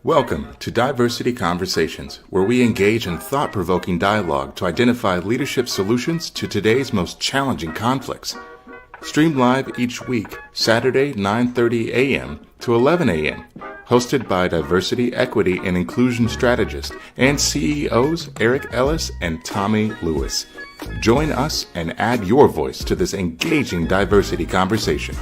Welcome to Diversity Conversations, where we engage in thought-provoking dialogue to identify leadership solutions to today's most challenging conflicts. Streamed live each week, Saturday 9:30 a.m. to 11 a.m. Hosted by Diversity, Equity, and Inclusion Strategist and CEOs Eric Ellis and Tommy Lewis. Join us and add your voice to this engaging diversity conversation.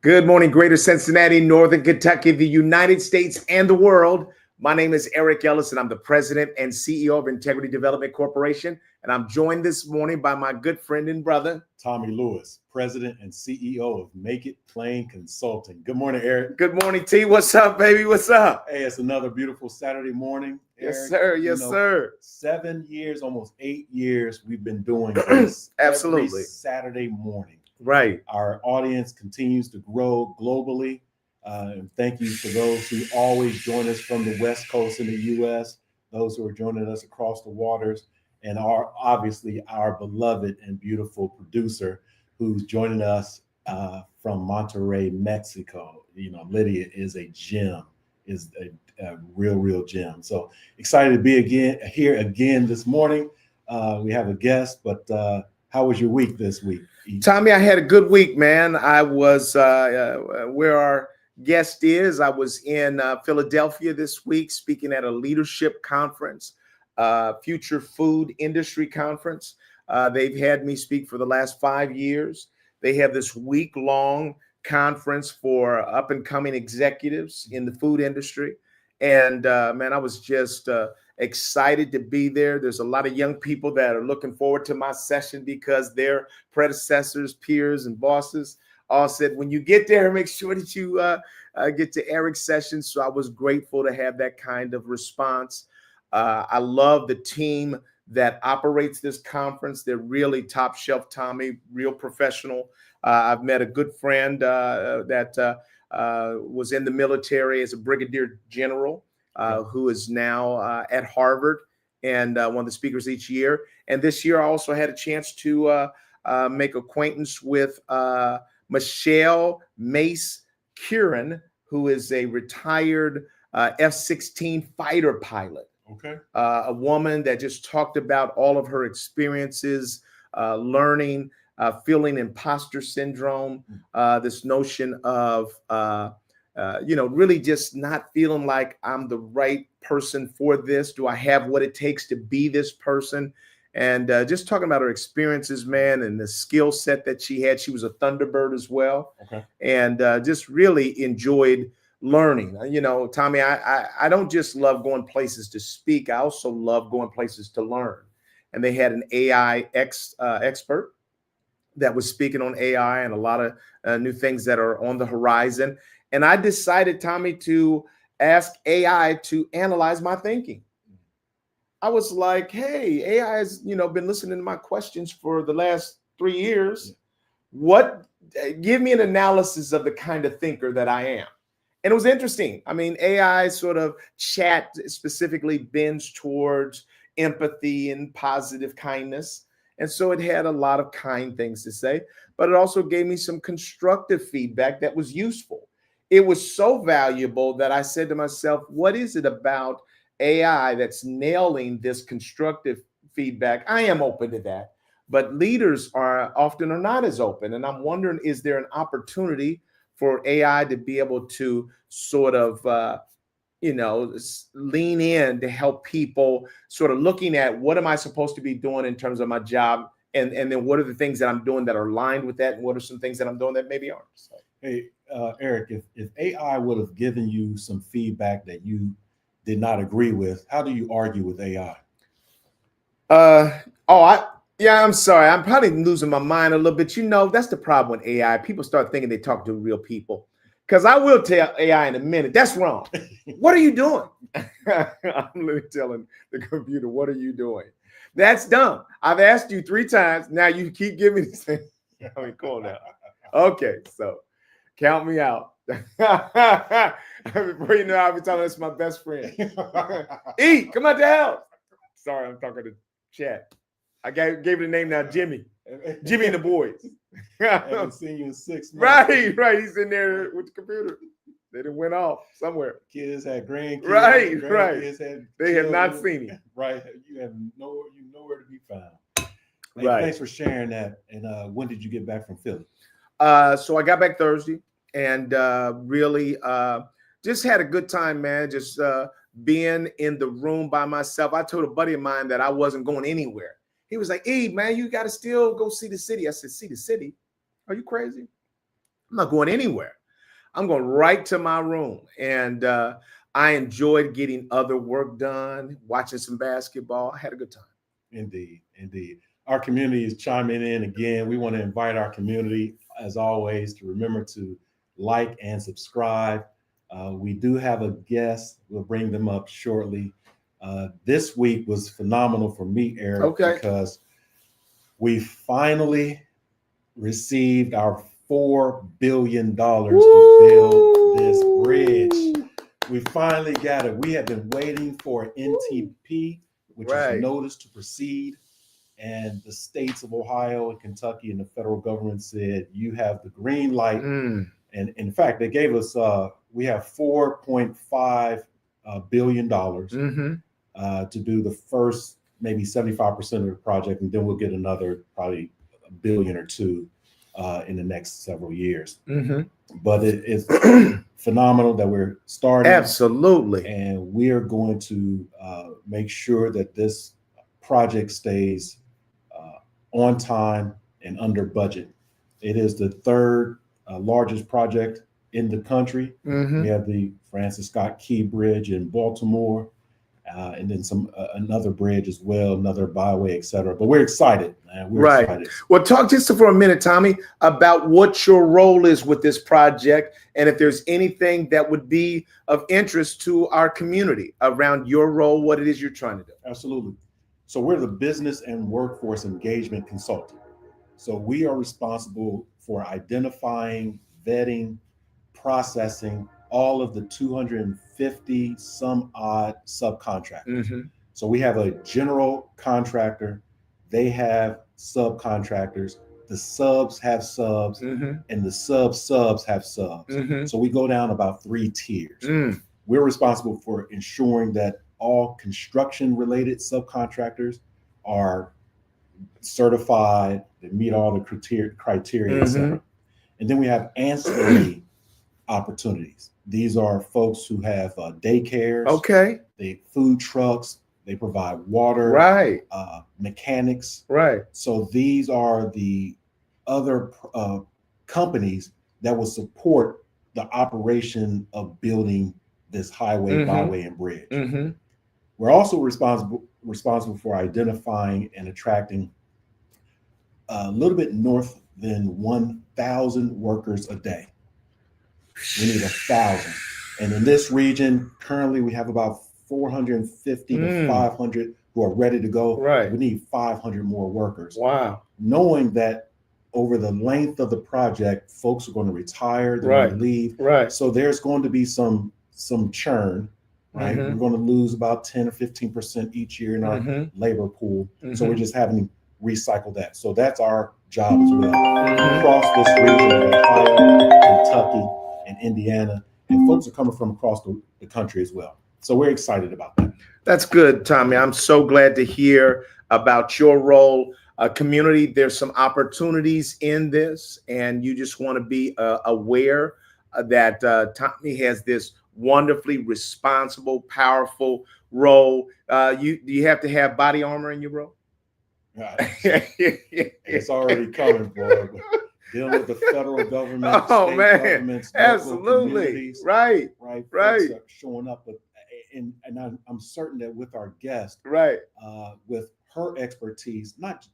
Good morning, Greater Cincinnati, Northern Kentucky, the United States, and the world. My name is Eric Ellis, and I'm the president and CEO of Integrity Development Corporation. And I'm joined this morning by my good friend and brother, Tommy Lewis, president and CEO of Make It Plain Consulting. Good morning, Eric. Good morning, T. What's up, baby? What's up? Hey, it's another beautiful Saturday morning, Eric. Yes, sir. Yes, sir. 7 years, almost 8 years, we've been doing this Absolutely. every Saturday morning. Right. Our audience continues to grow globally. And thank you for those who always join us from the West Coast in the U.S., those who are joining us across the waters, and obviously our beloved and beautiful producer who's joining us from Monterrey, Mexico. You know, Lydia is a gem, is a real gem. So excited to be here again this morning. We have a guest, but how was your week this week? Tommy, I had a good week, man. I was where our guest is. I was in Philadelphia this week speaking at a leadership conference, future food industry conference. They've had me speak for the last 5 years. They have this week-long conference for up-and-coming executives in the food industry. And man, I was just excited to be there. There's a lot of young people that are looking forward to my session because their predecessors, peers, and bosses all said, when you get there, make sure that you get to Eric's session. So I was grateful to have that kind of response. I love the team that operates this conference. They're really top shelf, Tommy, real professional. I've met a good friend that was in the military as a brigadier general, who is now at Harvard and one of the speakers each year. And this year I also had a chance to make acquaintance with Michelle Mace Curran, who is a retired F-16 fighter pilot. Okay. A woman that just talked about all of her experiences, learning, feeling imposter syndrome, this notion of, really just not feeling like I'm the right person for this. Do I have what it takes to be this person? And just talking about her experiences, man, and the skill set that she had. She was a Thunderbird as well. Okay. And just really enjoyed learning. You know, Tommy, I don't just love going places to speak. I also love going places to learn. And they had an AI expert that was speaking on AI and a lot of new things that are on the horizon. And I decided, Tommy, to ask AI to analyze my thinking. I was like, hey, AI has, been listening to my questions for the last 3 years. Give me an analysis of the kind of thinker that I am. And it was interesting. I mean, AI sort of chat specifically bends towards empathy and positive kindness. And so it had a lot of kind things to say, but it also gave me some constructive feedback that was useful. It was so valuable that I said to myself, what is it about AI that's nailing this constructive feedback? I am open to that, but leaders are often not as open. And I'm wondering, is there an opportunity for AI to be able to sort of, lean in to help people sort of looking at what am I supposed to be doing in terms of my job? And then what are the things that I'm doing that are aligned with that? And what are some things that I'm doing that maybe aren't? So. Hey, Eric, if AI would have given you some feedback that you did not agree with, how do you argue with AI? I'm sorry. I'm probably losing my mind a little bit. That's the problem with AI. People start thinking they talk to real people. Because I will tell AI in a minute, that's wrong. What are you doing? I'm literally telling the computer, what are you doing? That's dumb. I've asked you 3 times. Now you keep giving me these things. I mean, cool now. Okay, so count me out. Before you know, I'll be telling this my best friend. Eat, come out the house. Sorry, I'm talking to chat. I gave it a name now, Jimmy. Jimmy and the boys. I haven't seen you in 6 months. Right. He's in there with the computer. They done went off somewhere. Kids had grandkids. Right. Grandkids had They had not children. seen him. Right. You have nowhere to be found. Hey, Right. thanks for sharing that. And when did you get back from Philly? So I got back Thursday and really just had a good time, man. Just being in the room by myself. I told a buddy of mine that I wasn't going anywhere. He was like, "Hey, man, you got to still go see the city." I said, "See the city? Are you crazy? I'm not going anywhere. I'm going right to my room." And I enjoyed getting other work done, watching some basketball. I had a good time. Indeed. Our community is chiming in again. We want to invite our community, as always, to remember to like and subscribe. We do have a guest. We'll bring them up shortly. This week was phenomenal for me, Eric, because we finally received our $4 billion to build this bridge. We finally got it. We have been waiting for NTP, which is notice to proceed. And the states of Ohio and Kentucky and the federal government said, you have the green light. And in fact, they gave us, we have $4.5 billion to do the first maybe 75% of the project. And then we'll get another probably $1 billion or $2 billion in the next several years. But it's phenomenal that we're starting. Absolutely. And we are going to make sure that this project stays on time and under budget. It is the third largest project in the country. We have the Francis Scott Key Bridge in Baltimore, and then another bridge as well, another byway, et cetera. But we're excited, man. We're excited. Well, talk just for a minute, Tommy, about what your role is with this project, and if there's anything that would be of interest to our community around your role, what it is you're trying to do. Absolutely. So we're the business and workforce engagement consultant. So we are responsible for identifying, vetting, processing all of the 250 some odd subcontractors. So we have a general contractor, they have subcontractors, the subs have subs, and the subs have subs. So we go down about 3 tiers. We're responsible for ensuring that all construction related subcontractors are certified, they meet all the criteria, et cetera. And then we have ancillary opportunities. These are folks who have daycares, they food trucks, they provide water, mechanics. So these are the other companies that will support the operation of building this highway, byway, and bridge. We're also responsible for identifying and attracting a little bit north than 1,000 workers a day. We need 1,000. And in this region, currently we have about 450 to 500 who are ready to go. We need 500 more workers. Knowing that over the length of the project, folks are going to retire, they're going to leave. So there's going to be some churn. We're going to lose about 10 or 15% each year in our labor pool. So we're just having to recycle that. So that's our job as well. Across this region of Ohio, Kentucky, and Indiana, and folks are coming from across the country as well. So we're excited about that. That's good, Tommy. I'm so glad to hear about your role. Community, there's some opportunities in this, and you just want to be aware that Tommy has this wonderfully responsible, powerful role. Do you have to have body armor in your role? It's already coming, boy. Dealing with the federal government, state governments, absolutely, right. Folks are showing up, and I'm certain that with our guest, with her expertise, not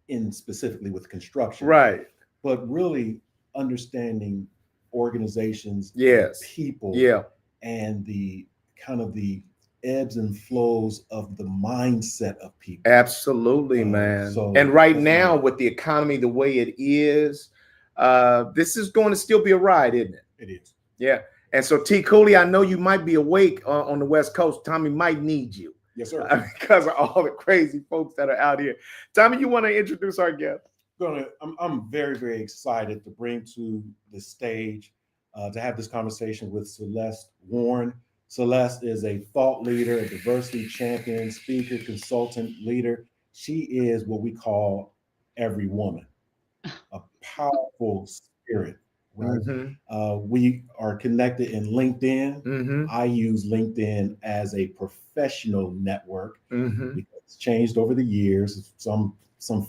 in specifically with construction, but really understanding organizations, people, and the kind of the ebbs and flows of the mindset of people. Absolutely, man. And right now, with the economy the way it is, this is going to still be a ride, isn't it? It is. Yeah. And so, T. Cooley, I know you might be awake on the West Coast. Tommy might need you. Yes, sir. Because of all the crazy folks that are out here. Tommy, you want to introduce our guest? I'm very, very excited to bring to the stage to have this conversation with Celeste Warren. Celeste is a thought leader, a diversity champion, speaker, consultant, leader. She is what we call every woman, a powerful spirit, right? We are connected in LinkedIn. I use LinkedIn as a professional network because it's changed over the years. Some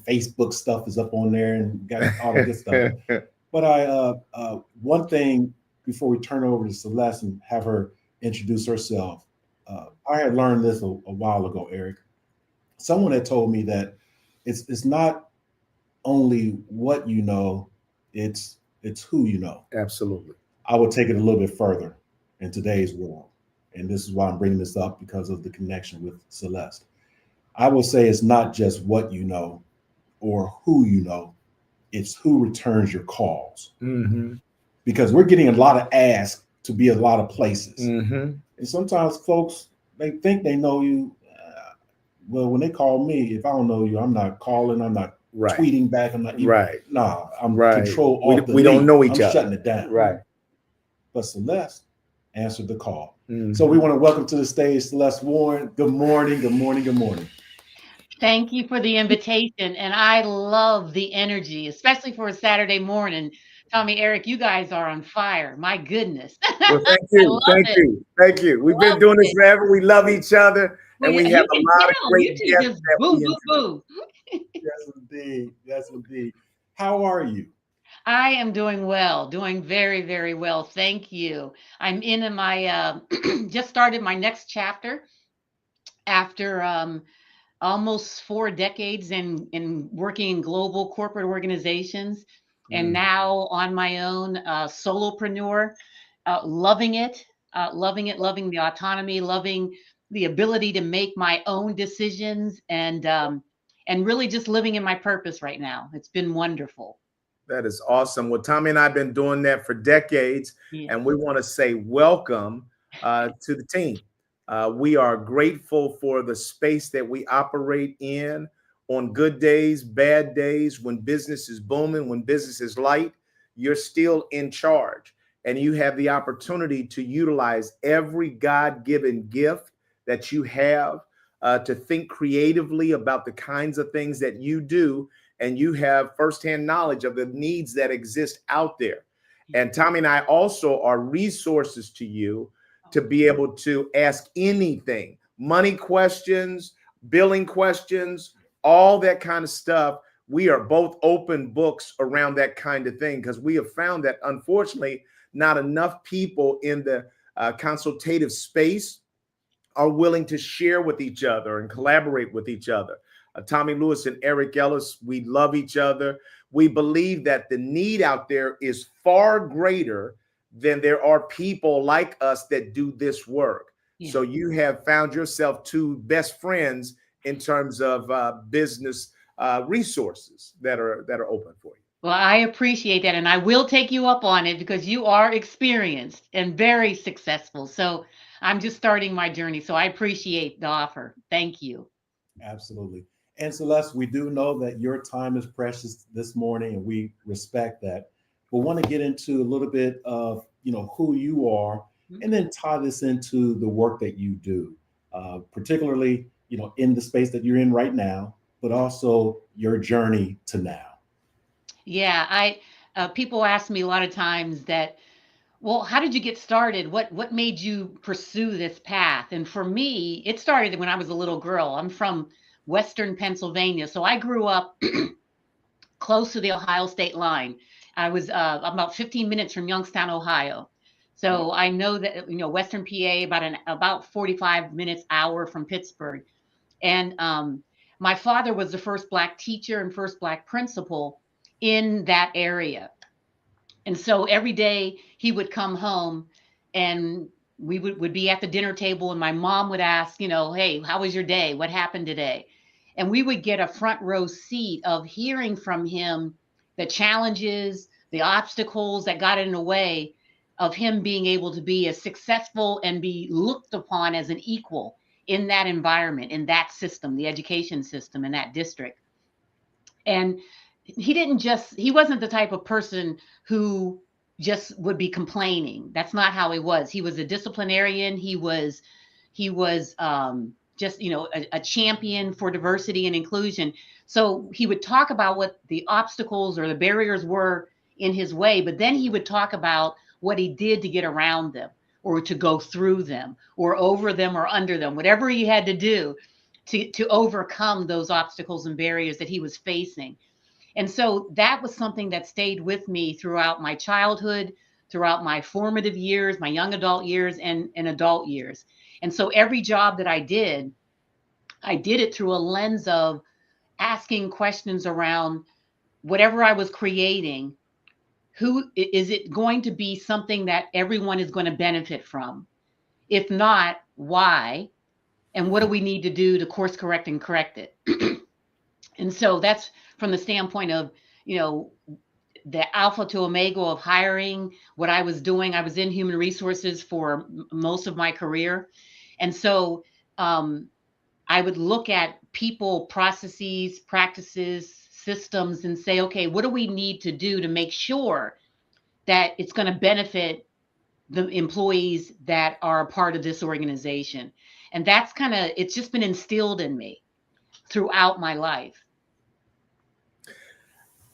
Facebook stuff is up on there and got all the good stuff. But one thing before we turn over to Celeste and have her introduce herself, I had learned this a while ago, Eric. Someone had told me that it's not only what you know, it's who you know. Absolutely. I would take it a little bit further in today's world. And this is why I'm bringing this up, because of the connection with Celeste. I will say it's not just what you know or who you know, it's who returns your calls. Because we're getting a lot of asks to be a lot of places. And sometimes folks, they think they know you. Well, when they call me, if I don't know you, I'm not calling, I'm not tweeting back, I'm not even, nah, I'm control off the we don't know each I'm other. shutting it down. Right. But Celeste answered the call. So we want to welcome to the stage Celeste Warren. Good morning, good morning, good morning. Thank you for the invitation. And I love the energy, especially for a Saturday morning. Tommy, Eric, you guys are on fire. My goodness. Well, thank you. Thank you. We've been doing this forever. We love each other. And we have a lot of great guests just boo, boo, boo. Yes, indeed. Yes, indeed. How are you? I am doing well, doing very, very well. Thank you. I'm in my, just started my next chapter after almost 4 decades in working in global corporate organizations, and now on my own, solopreneur, loving it, loving the autonomy, loving the ability to make my own decisions, and really just living in my purpose right now. It's been wonderful. That is awesome. Well, Tommy and I have been doing that for decades, and we want to say welcome to the team. We are grateful for the space that we operate in on good days, bad days, when business is booming, when business is light. You're still in charge, and you have the opportunity to utilize every God-given gift that you have to think creatively about the kinds of things that you do, and you have firsthand knowledge of the needs that exist out there. And Tommy and I also are resources to you to be able to ask anything, money questions, billing questions, all that kind of stuff. We are both open books around that kind of thing, because we have found that, unfortunately, not enough people in the consultative space are willing to share with each other and collaborate with each other. Tommy Lewis and Eric Ellis, we love each other. We believe that the need out there is far greater than there are people like us that do this work. So you have found yourself two best friends in terms of business resources that are open for you. Well, I appreciate that, and I will take you up on it, because you are experienced and very successful. So I'm just starting my journey. So I appreciate the offer. Thank you. Absolutely. And Celeste, we do know that your time is precious this morning, and we respect that. But want to get into a little bit of, who you are, and then tie this into the work that you do, particularly, in the space that you're in right now, but also your journey to now. Yeah, people ask me a lot of times that, well, how did you get started? What made you pursue this path? And for me, it started when I was a little girl. I'm from Western Pennsylvania, so I grew up close to the Ohio state line. I was about 15 minutes from Youngstown, Ohio. So I know that, Western PA, about 45 minutes, hour from Pittsburgh. And my father was the first Black teacher and first Black principal in that area. And so every day he would come home, and we would be at the dinner table, and my mom would ask, hey, how was your day? What happened today? And we would get a front row seat of hearing from him the challenges, the obstacles that got in the way of him being able to be as successful and be looked upon as an equal in that environment, in that system, the education system in that district. And he wasn't the type of person who just would be complaining. That's not how he was. He was a disciplinarian. He was just, a champion for diversity and inclusion. So he would talk about what the obstacles or the barriers were in his way, but then he would talk about what he did to get around them or to go through them or over them or under them, whatever he had to do to overcome those obstacles and barriers that he was facing. And so that was something that stayed with me throughout my childhood, throughout my formative years, my young adult years, and adult years. And so every job that I did it through a lens of asking questions around whatever I was creating. Who is it going to be something that everyone is going to benefit from? If not, why? And what do we need to do to course correct and correct it? And so that's from the standpoint of, the alpha to omega of hiring, what I was doing. I was in human resources for most of my career. And so I would look at people, processes, practices, systems, and say, okay, what do we need to do to make sure that it's going to benefit the employees that are a part of this organization? And that's it's just been instilled in me throughout my life.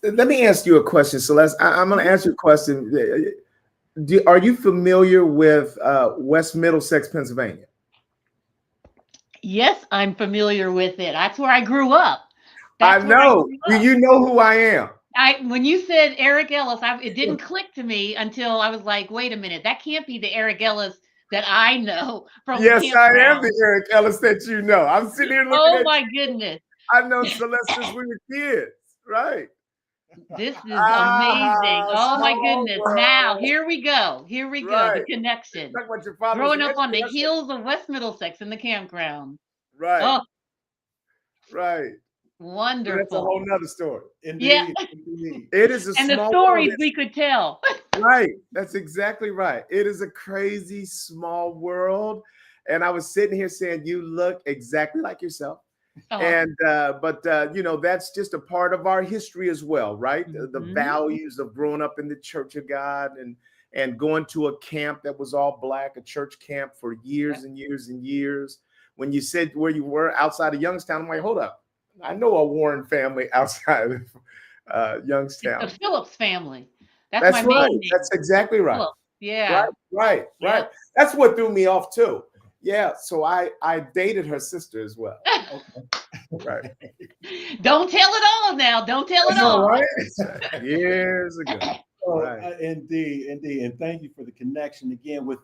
Let me ask you a question, Celeste. I'm going to ask you a question. Are you familiar with West Middlesex, Pennsylvania? Yes, I'm familiar with it. That's where I grew up. I know. Do you know who I am? When you said Eric Ellis, it didn't click to me until I was like, wait a minute, that can't be the Eric Ellis that I know from Yes, I am campground. the Eric Ellis that you know. I'm sitting here looking Oh at my you. goodness. I know Celeste since we were kids, right? This is amazing. Oh my goodness. world. Now, here we go. Here we go. Right. The connection. Talk about your father. Growing up on the hills of West Middlesex in the campground. Right. Oh, right. wonderful. That's a whole nother story. Indeed. Yeah. Indeed. It is a And small the stories world. we could tell. Right. That's exactly right. It is a crazy small world. And I was sitting here saying, you look exactly like yourself. Oh. And but that's just a part of our history as well, right? The values of growing up in the Church of God and going to a camp that was all Black, a church camp for years and years and years. When you said where you were outside of Youngstown, I'm like, hold up, I know a Warren family outside of Youngstown. It's the Phillips family. That's my right. main name. That's exactly right. Phillips. Yeah. Right. Yep. That's what threw me off too. Yeah, so I dated her sister as well. Right. Don't tell it all now. Don't tell it all. Right? Years ago. Right. Indeed. And thank you for the connection again with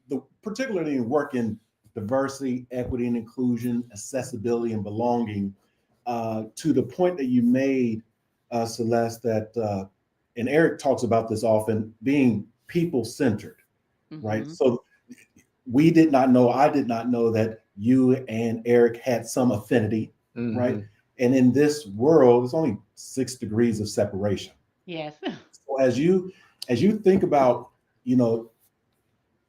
the particularly in work in diversity, equity, and inclusion, accessibility, and belonging. To the point that you made, Celeste, that and Eric talks about this often, being people-centered, right? So I did not know that you and Eric had some affinity, right? And in this world, there's only 6 degrees of separation. Yes. So as you think about,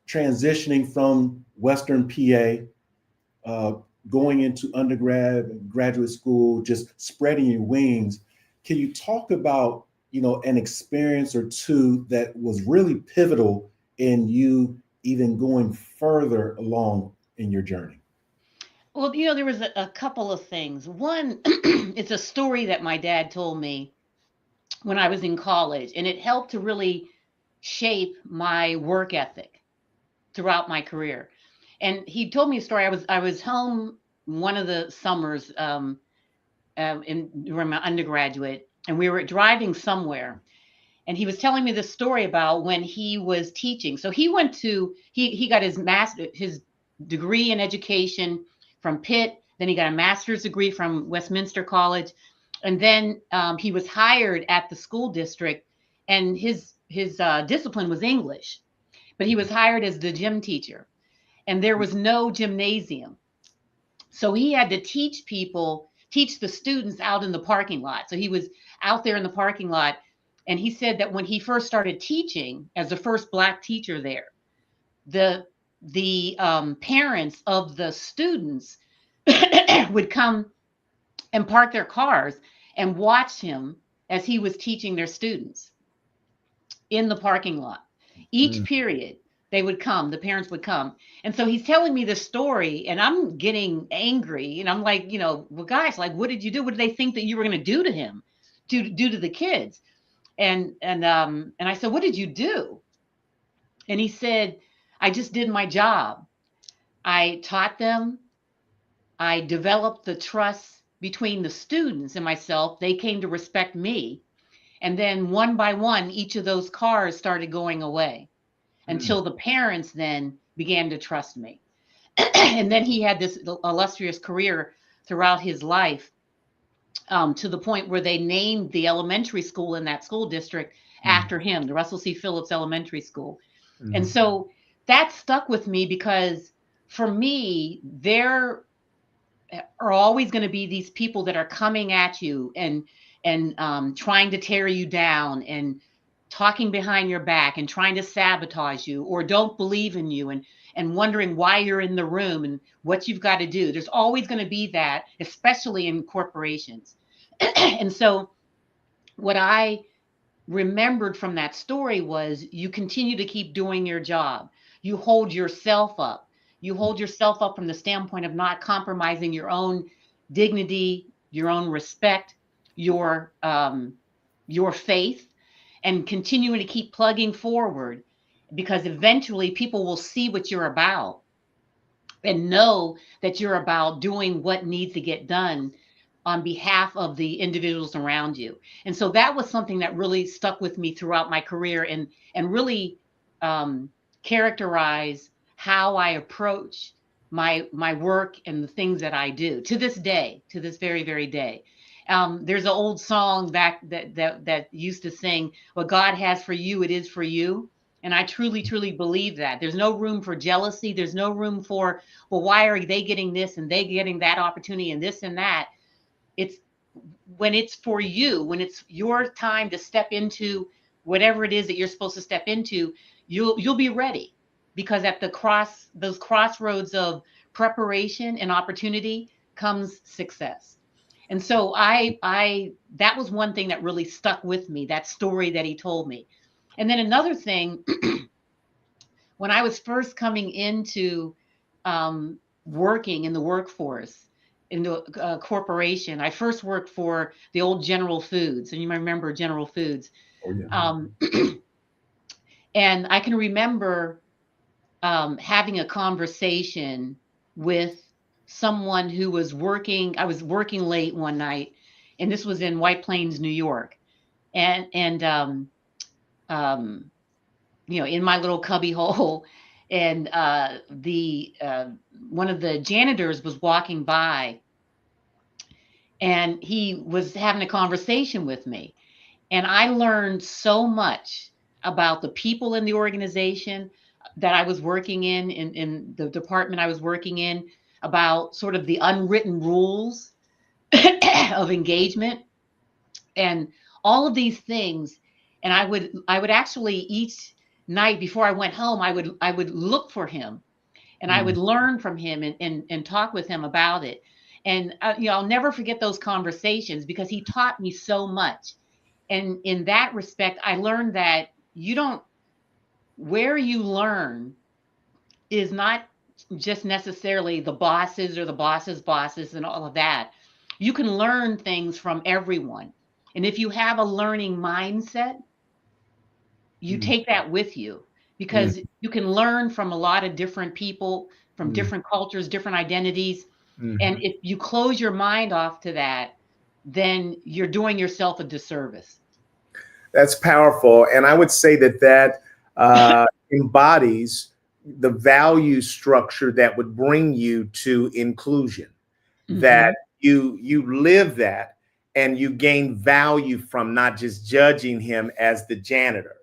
transitioning from Western PA, going into undergrad and graduate school, just spreading your wings, can you talk about, an experience or two that was really pivotal in you even going further along in your journey? Well, there was a couple of things. One, it's a story that my dad told me when I was in college, and it helped to really shape my work ethic throughout my career. And he told me a story. I was home one of the summers during my undergraduate, and we were driving somewhere. And he was telling me this story about when he was teaching. So he went to he got his degree in education from Pitt. Then he got a master's degree from Westminster College, and then he was hired at the school district. And his discipline was English, but he was hired as the gym teacher, and there was no gymnasium, so he had to teach the students out in the parking lot. So he was out there in the parking lot. And he said that when he first started teaching as the first Black teacher there, the parents of the students would come and park their cars and watch him as he was teaching their students. in the parking lot. Each Mm. period, they would come, the parents would come. And so he's telling me this story, and I'm getting angry. And I'm like, well, guys, like, what did you do? What did they think that you were going to do to him, do to the kids? And I said, what did you do? And he said, I just did my job. I taught them. I developed the trust between the students and myself. They came to respect me. And then one by one, each of those cars started going away Mm. until the parents then began to trust me. And then he had this illustrious career throughout his life, to the point where they named the elementary school in that school district after him, the Russell C. Phillips Elementary School. And so that stuck with me because for me, there are always going to be these people that are coming at you and trying to tear you down and talking behind your back and trying to sabotage you or don't believe in you and wondering why you're in the room and what you've got to do. There's always going to be that, especially in corporations. And so what I remembered from that story was you continue to keep doing your job. You hold yourself up. You hold yourself up from the standpoint of not compromising your own dignity, your own respect, your faith, and continuing to keep plugging forward, because eventually people will see what you're about and know that you're about doing what needs to get done on behalf of the individuals around you. And so that was something that really stuck with me throughout my career and really characterize how I approach my work and the things that I do to this day, to this very, very day. There's an old song back that used to sing, "What God has for you, it is for you." And I truly, truly believe that. There's no room for jealousy. There's no room for, well, why are they getting this and they getting that opportunity and this and that? It's when it's for you, when it's your time to step into whatever it is that you're supposed to step into, you'll be ready, because at those crossroads of preparation and opportunity comes success. And so I that was one thing that really stuck with me, that story that he told me. And then another thing, when I was first coming into working in the workforce, in the corporation, I first worked for the old General Foods, and you might remember General Foods. Oh yeah. Um, and I can remember having a conversation with someone who was working. I was working late one night, and this was in White Plains, New York, and um, in my little cubby hole. And the one of the janitors was walking by, and he was having a conversation with me. And I learned so much about the people in the organization that I was working in the department I was working in, about sort of the unwritten rules of engagement and all of these things. And I would actually each night before I went home, I would look for him, and I would learn from him and talk with him about it. And I'll never forget those conversations because he taught me so much. And in that respect, I learned that where you learn is not just necessarily the bosses or the bosses' bosses and all of that. You can learn things from everyone. And if you have a learning mindset, you take that with you, because you can learn from a lot of different people, from different cultures, different identities. And if you close your mind off to that, then you're doing yourself a disservice. That's powerful. And I would say that embodies the value structure that would bring you to inclusion, that you live that and you gain value from not just judging him as the janitor,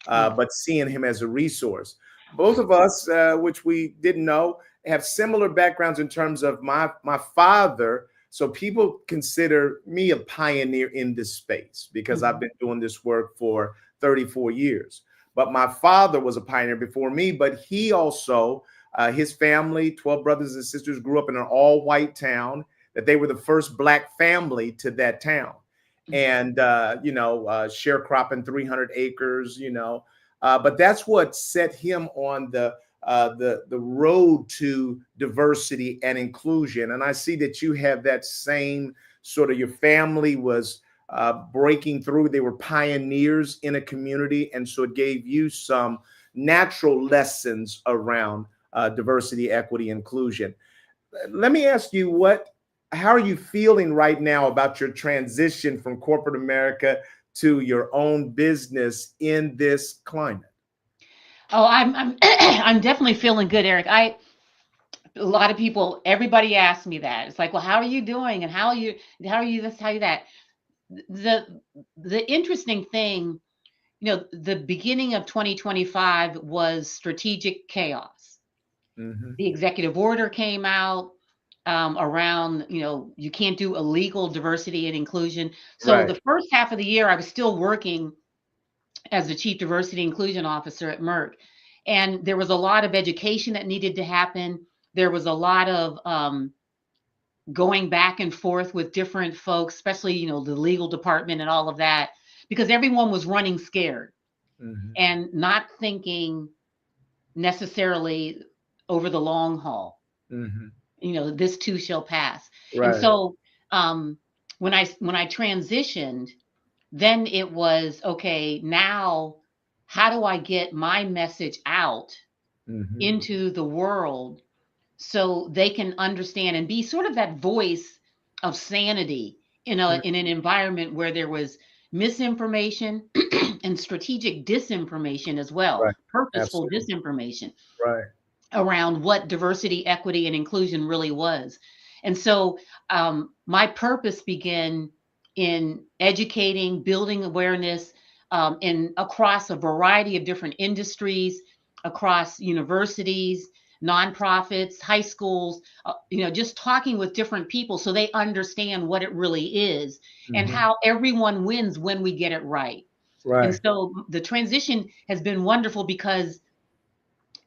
but seeing him as a resource. Both of us, which we didn't know, have similar backgrounds in terms of my father. So people consider me a pioneer in this space because I've been doing this work for 34 years. But my father was a pioneer before me, but he also, his family, 12 brothers and sisters, grew up in an all-white town, that they were the first Black family to that town. and sharecropping 300 acres, but that's what set him on the road to diversity and inclusion. And I see that you have that same sort of, your family was breaking through. They were pioneers in a community, and so it gave you some natural lessons around diversity, equity, inclusion. Let me ask you, how are you feeling right now about your transition from corporate America to your own business in this climate? Oh, I'm I'm definitely feeling good, Eric. A lot of people, everybody asks me that. It's like, well, how are you doing? And how are you this, how are you that? The the interesting thing, the beginning of 2025 was strategic chaos. Mm-hmm. The executive order came out around, you can't do illegal diversity and inclusion. So Right. the first half of the year, I was still working as the chief diversity inclusion officer at Merck. And there was a lot of education that needed to happen. There was a lot of going back and forth with different folks, especially, the legal department and all of that, because everyone was running scared Mm-hmm. and not thinking necessarily over the long haul. Mm-hmm. This too shall pass. And Right. so when I transitioned, then it was, okay, now how do I get my message out Mm-hmm. into the world so they can understand and be sort of that voice of sanity in an environment where there was misinformation and strategic disinformation as well, Right. purposeful Absolutely. disinformation Right. around what diversity, equity, and inclusion really was. And so my purpose began in educating, building awareness across a variety of different industries, across universities, nonprofits, high schools, just talking with different people so they understand what it really is and Mm-hmm. how everyone wins when we get it right. And Right. so the transition has been wonderful because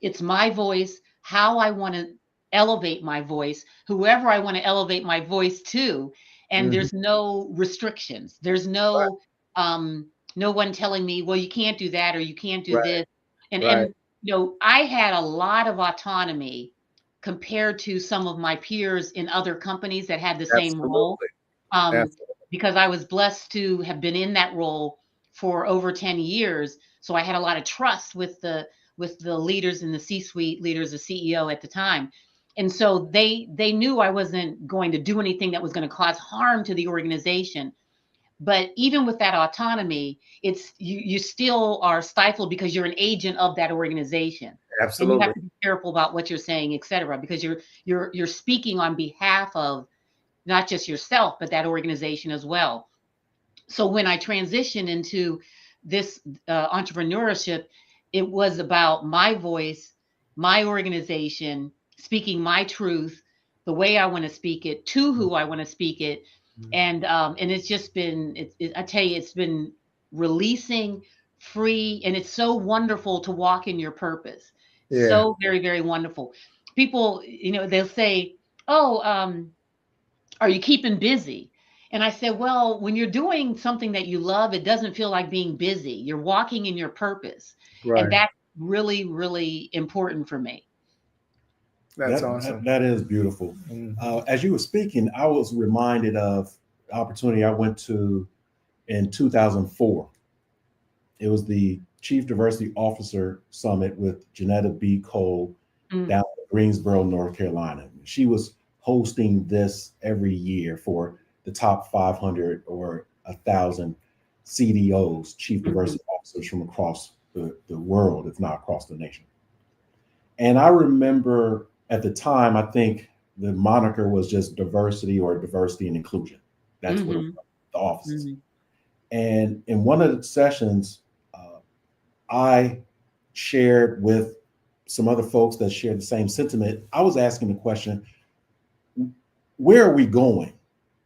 it's my voice, how I want to elevate my voice, whoever I want to elevate my voice to, and Mm-hmm. there's no restrictions. There's no one telling me, well, you can't do that or you can't do Right. this. And Right. I had a lot of autonomy compared to some of my peers in other companies that had the same role. Absolutely. Um, Absolutely. because I was blessed to have been in that role for over 10 years. So I had a lot of trust with the leaders in the C-suite, leaders, the CEO at the time. And so they knew I wasn't going to do anything that was going to cause harm to the organization. But even with that autonomy, it's you still are stifled because you're an agent of that organization. And you Absolutely. have to be careful about what you're saying, et cetera, because you're speaking on behalf of not just yourself, but that organization as well. So when I transitioned into this entrepreneurship, it was about my voice, my organization, speaking my truth, the way I want to speak it, to who I want to speak it, and it's just been, I tell you, it's been releasing, free, and it's so wonderful to walk in your purpose. Yeah. So very, very wonderful. People, they'll say, "Oh, are you keeping busy?" And I said, well, when you're doing something that you love, it doesn't feel like being busy. You're walking in your purpose. And Right. that's really, really important for me. That's awesome. That is beautiful. Mm-hmm. As you were speaking, I was reminded of the opportunity I went to in 2004. It was the Chief Diversity Officer Summit with Janetta B. Cole Mm, down in Greensboro, North Carolina. She was hosting this every year for the top 500 or 1,000 CDOs, Chief mhm, Diversity Officers from across the world, if not across the nation. And I remember at the time, I think the moniker was just diversity or diversity and inclusion. That's what it mhm, was, the offices. mhm, And in one of the sessions, I shared with some other folks that shared the same sentiment. I was asking the question, where are we going?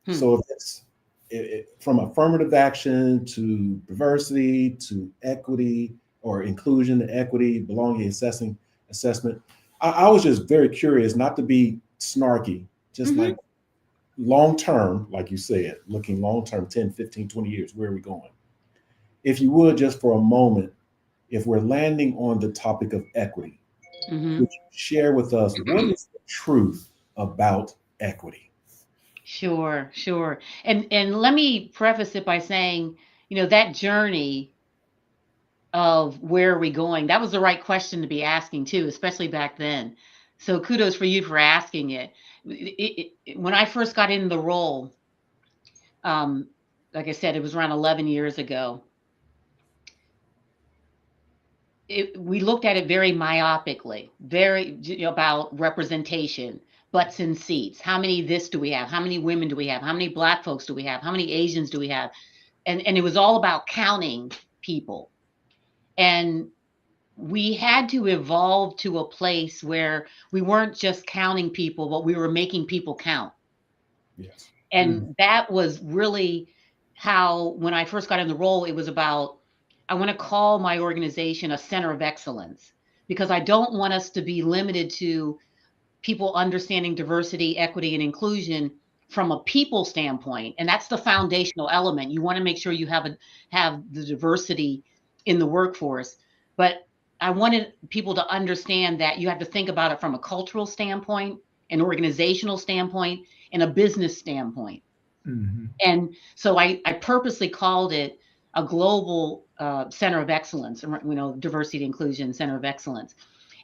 hmm, So if it's from affirmative action to diversity to equity or inclusion, equity, belonging, assessment. I was just very curious, not to be snarky, just like, mhm, long term, like you said, looking long term, 10, 15, 20 years, where are we going? If you would, just for a moment, if we're landing on the topic of equity, Hmm. would you share with us what is the truth about equity? Sure, sure. And let me preface it by saying, that journey of where are we going, that was the right question to be asking too, especially back then. So kudos for you for asking it. When I first got in the role, um, like I said, it was around 11 years ago. We looked at it very myopically, very about representation, butts in seats. How many this do we have? How many women do we have? How many black folks do we have? How many Asians do we have? And it was all about counting people. And we had to evolve to a place where we weren't just counting people, but we were making people count. Yes. And that was really how, when I first got in the role, it was about, I want to call my organization a center of excellence, because I don't want us to be limited to people understanding diversity, equity, and inclusion from a people standpoint. And that's the foundational element. You want to make sure you have the diversity in the workforce. But I wanted people to understand that you have to think about it from a cultural standpoint, an organizational standpoint, and a business standpoint. Mhm. And so I purposely called it a global center of excellence, diversity, inclusion, center of excellence.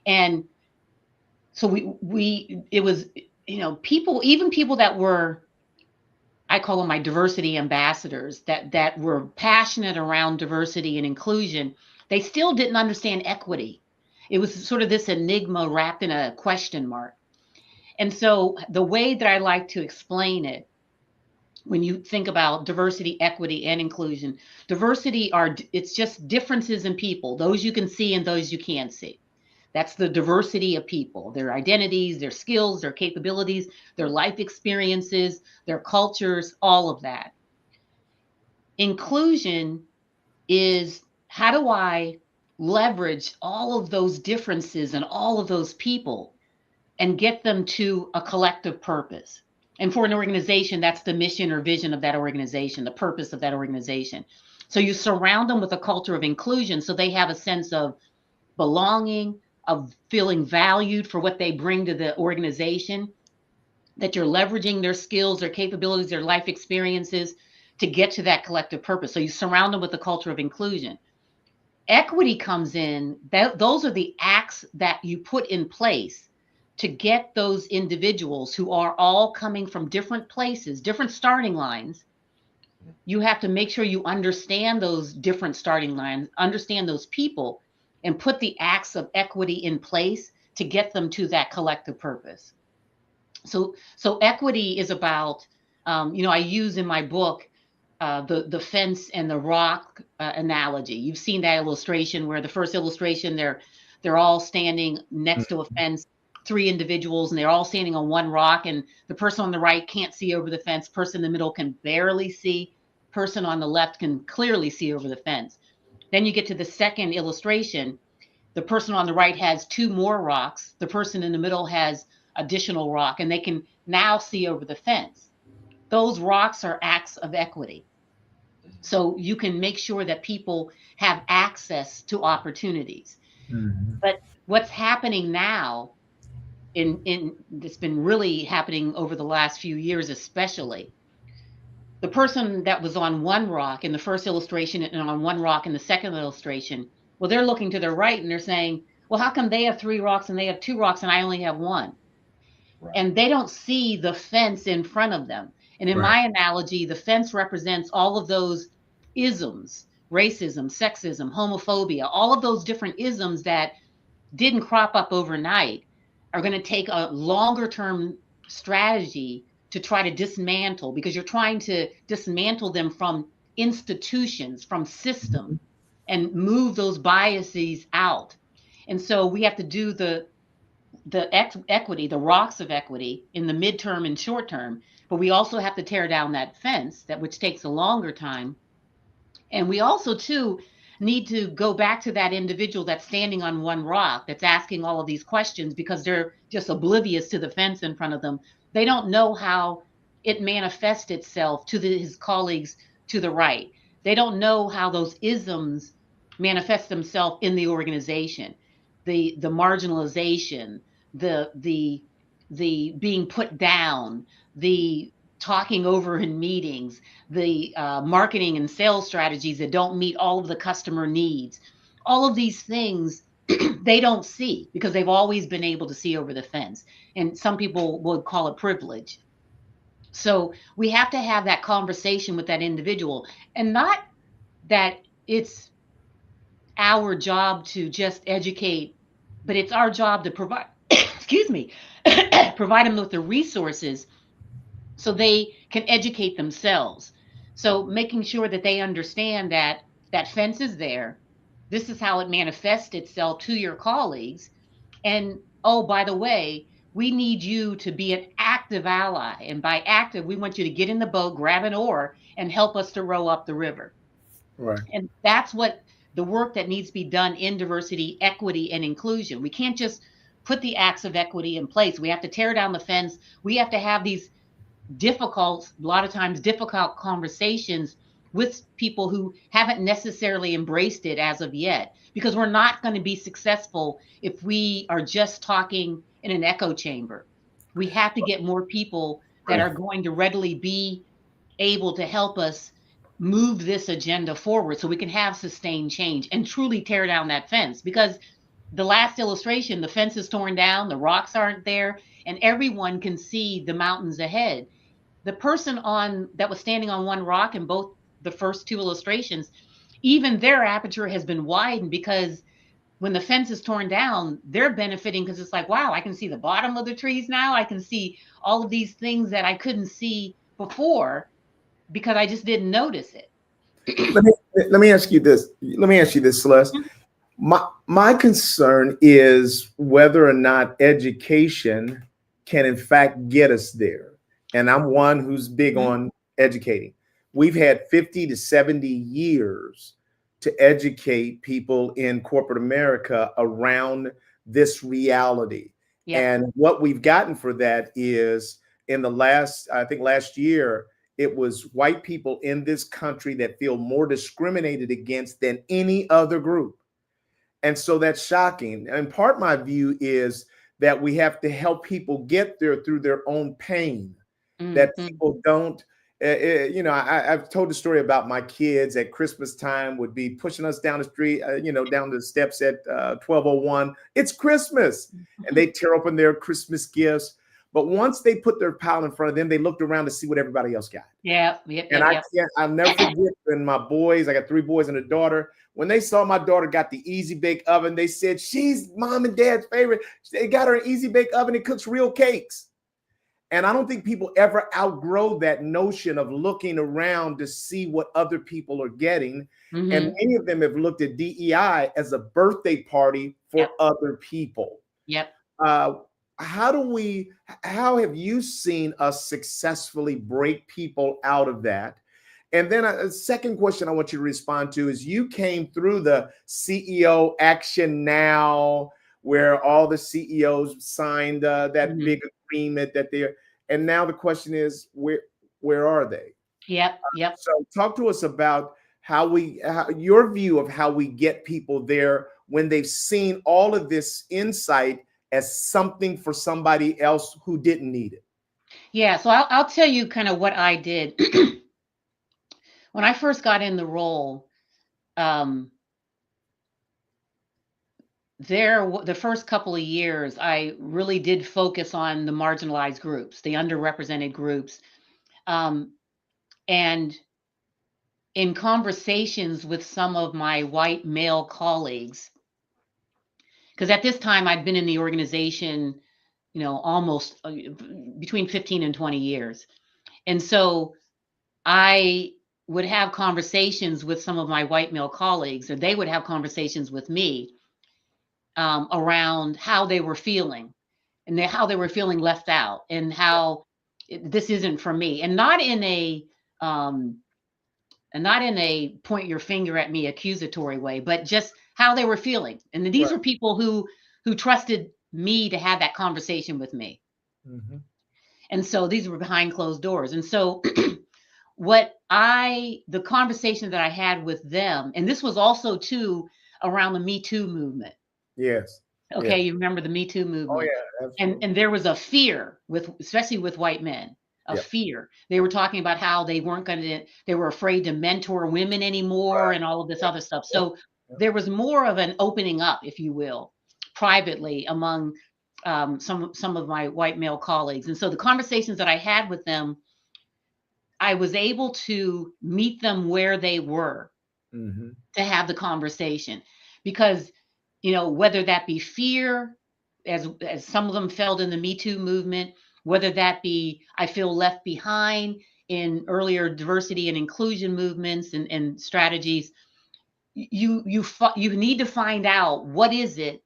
And so it was, people, even people that were, I call them my diversity ambassadors, that were passionate around diversity and inclusion, they still didn't understand equity. It was sort of this enigma wrapped in a question mark. And so the way that I like to explain it, when you think about diversity, equity, and inclusion, it's just differences in people, those you can see and those you can't see. That's the diversity of people, their identities, their skills, their capabilities, their life experiences, their cultures, all of that. Inclusion is, how do I leverage all of those differences and all of those people and get them to a collective purpose? And for an organization, that's the mission or vision of that organization, the purpose of that organization. So you surround them with a culture of inclusion so they have a sense of belonging, of feeling valued for what they bring to the organization, that you're leveraging their skills, their capabilities, their life experiences to get to that collective purpose. So you surround them with a culture of inclusion. Equity comes in, those are the acts that you put in place to get those individuals who are all coming from different places, different starting lines. You have to make sure you understand those different starting lines, understand those people, and put the acts of equity in place to get them to that collective purpose. So equity is about, I use in my book the fence and the rock analogy. You've seen that illustration where the first illustration, they're all standing next to a fence, three individuals, and they're all standing on one rock, and the person on the right can't see over the fence, person in the middle can barely see, person on the left can clearly see over the fence. Then you get to the second illustration, the person on the right has two more rocks, the person in the middle has additional rock, and they can now see over the fence. Those rocks are acts of equity. So you can make sure that people have access to opportunities. Mhm. But what's happening now, in it's been really happening over the last few years, especially, the person that was on one rock in the first illustration and on one rock in the second illustration, well, they're looking to their right and they're saying, well, how come they have three rocks and they have two rocks and I only have one? Right. And they don't see the fence in front of them. And in Right. my analogy, the fence represents all of those isms, racism, sexism, homophobia, all of those different isms that didn't crop up overnight, are going to take a longer term strategy to try to dismantle, because you're trying to dismantle them from institutions, from systems, Mhm. and move those biases out. And so we have to do equity, the rocks of equity in the midterm and short term, but we also have to tear down that fence, that which takes a longer time. And we also too need to go back to that individual that's standing on one rock, that's asking all of these questions because they're just oblivious to the fence in front of them. They don't know how it manifests itself to his colleagues to the right. They don't know how those isms manifest themselves in the organization, the marginalization, the being put down, the talking over in meetings, the marketing and sales strategies that don't meet all of the customer needs. All of these things they don't see because they've always been able to see over the fence. And some people would call it privilege. So we have to have that conversation with that individual, and not that it's our job to just educate, but it's our job to provide, excuse me, provide them with the resources so they can educate themselves. So making sure that they understand that that fence is there. This is how it manifests itself to your colleagues. And oh, by the way, we need you to be an active ally. And by active, we want you to get in the boat, grab an oar, and help us to row up the river. Right. And that's what the work that needs to be done in diversity, equity, and inclusion. We can't just put the acts of equity in place. We have to tear down the fence. We have to have these a lot of times difficult conversations with people who haven't necessarily embraced it as of yet, because we're not going to be successful if we are just talking in an echo chamber. We have to get more people that Right. are going to readily be able to help us move this agenda forward so we can have sustained change and truly tear down that fence. Because the last illustration, the fence is torn down, the rocks aren't there, and everyone can see the mountains ahead. The person on that was standing on one rock in both the first two illustrations, even their aperture has been widened, because when the fence is torn down, they're benefiting because it's like, wow, I can see the bottom of the trees now. I can see all of these things that I couldn't see before because I just didn't notice it. Let me ask you this. Let me ask you this, Celeste. My concern is whether or not education can in fact get us there. And I'm one who's big on educating. We've had 50 to 70 years to educate people in corporate America around this reality. Yep. And what we've gotten for that is, in the last, I think last year, it was white people in this country that feel more discriminated against than any other group. And so that's shocking. And part of my view is that we have to help people get there through their own pain. That people don't, I've told the story about my kids at Christmas time would be pushing us down the street, down the steps at 1201. It's Christmas. And they tear open their Christmas gifts. But once they put their pile in front of them, they looked around to see what everybody else got. Yeah. I'll never forget when my boys, I got 3 boys and a daughter, when they saw my daughter got the Easy Bake Oven, they said, she's mom and dad's favorite. They got her an Easy Bake Oven. It cooks real cakes. And I don't think people ever outgrow that notion of looking around to see what other people are getting. And many of them have looked at DEI as a birthday party for other people. Yep. How have you seen us successfully break people out of that? And then a second question I want you to respond to is, you came through the CEO Action Now, where all the CEOs signed that big agreement that they're, and now the question is, where are they? Yep. So talk to us about your view of how we get people there when they've seen all of this insight as something for somebody else who didn't need it. Yeah. So I'll tell you kind of what I did. When I first got in the role, the first couple of years, I really did focus on the marginalized groups, the underrepresented groups. And in conversations with some of my white male colleagues, because at this time I'd been in the organization, almost between 15 and 20 years. And so I would have conversations with some of my white male colleagues, or they would have conversations with me around how they were feeling, and how they were feeling left out, and how this isn't for me, and not in a point your finger at me accusatory way, but just how they were feeling. And these were people who trusted me to have that conversation with me. And so these were behind closed doors. And so the conversation that I had with them, and this was also too around the Me Too movement. Yes. Okay, Yes. you remember the Me Too Oh movement. yeah. And Absolutely. there was a fear especially with white men, a Yeah. fear. They were talking about how they weren't they were afraid to mentor women anymore Right. and all of this Yeah. other stuff. Yeah. So Yeah. there was more of an opening up, if you will, privately among some of my white male colleagues. And so the conversations that I had with them, I was able to meet them where they were Mm-hmm. to have the conversation because whether that be fear, as some of them felt in the Me Too movement, whether that be I feel left behind in earlier diversity and inclusion movements and strategies, you need to find out what is it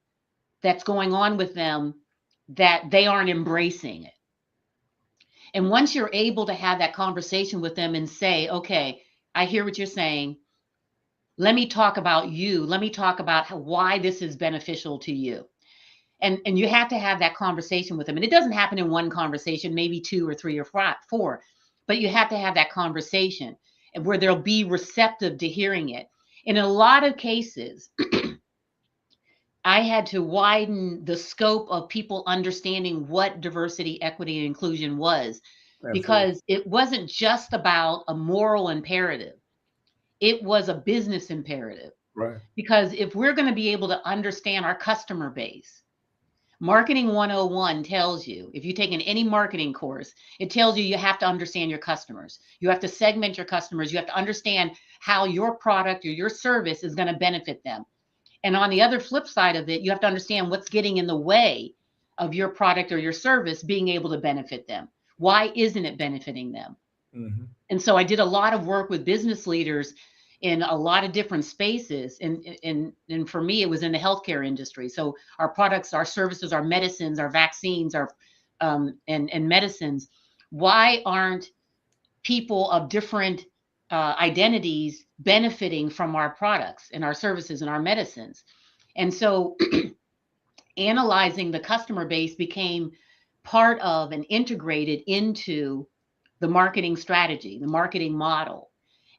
that's going on with them that they aren't embracing it. And once you're able to have that conversation with them and say, okay, I hear what you're saying. Let me talk about you. Let me talk about why this is beneficial to you. And you have to have that conversation with them. And it doesn't happen in one conversation, maybe two or three or four, but you have to have that conversation and where they'll be receptive to hearing it. In a lot of cases, I had to widen the scope of people understanding what diversity, equity, and inclusion was, Absolutely. because it wasn't just about a moral imperative. It was a business imperative. Right. Because if we're going to be able to understand our customer base, Marketing 101 tells you, if you've taken any marketing course, it tells you you have to understand your customers. You have to segment your customers. You have to understand how your product or your service is going to benefit them. And on the other flip side of it, you have to understand what's getting in the way of your product or your service being able to benefit them. Why isn't it benefiting them? Mm-hmm. And so I did a lot of work with business leaders in a lot of different spaces. And for me, it was in the healthcare industry. So our products, our services, our medicines, our vaccines, our and medicines. Why aren't people of different identities benefiting from our products and our services and our medicines? And so analyzing the customer base became part of and integrated into the marketing strategy, the marketing model.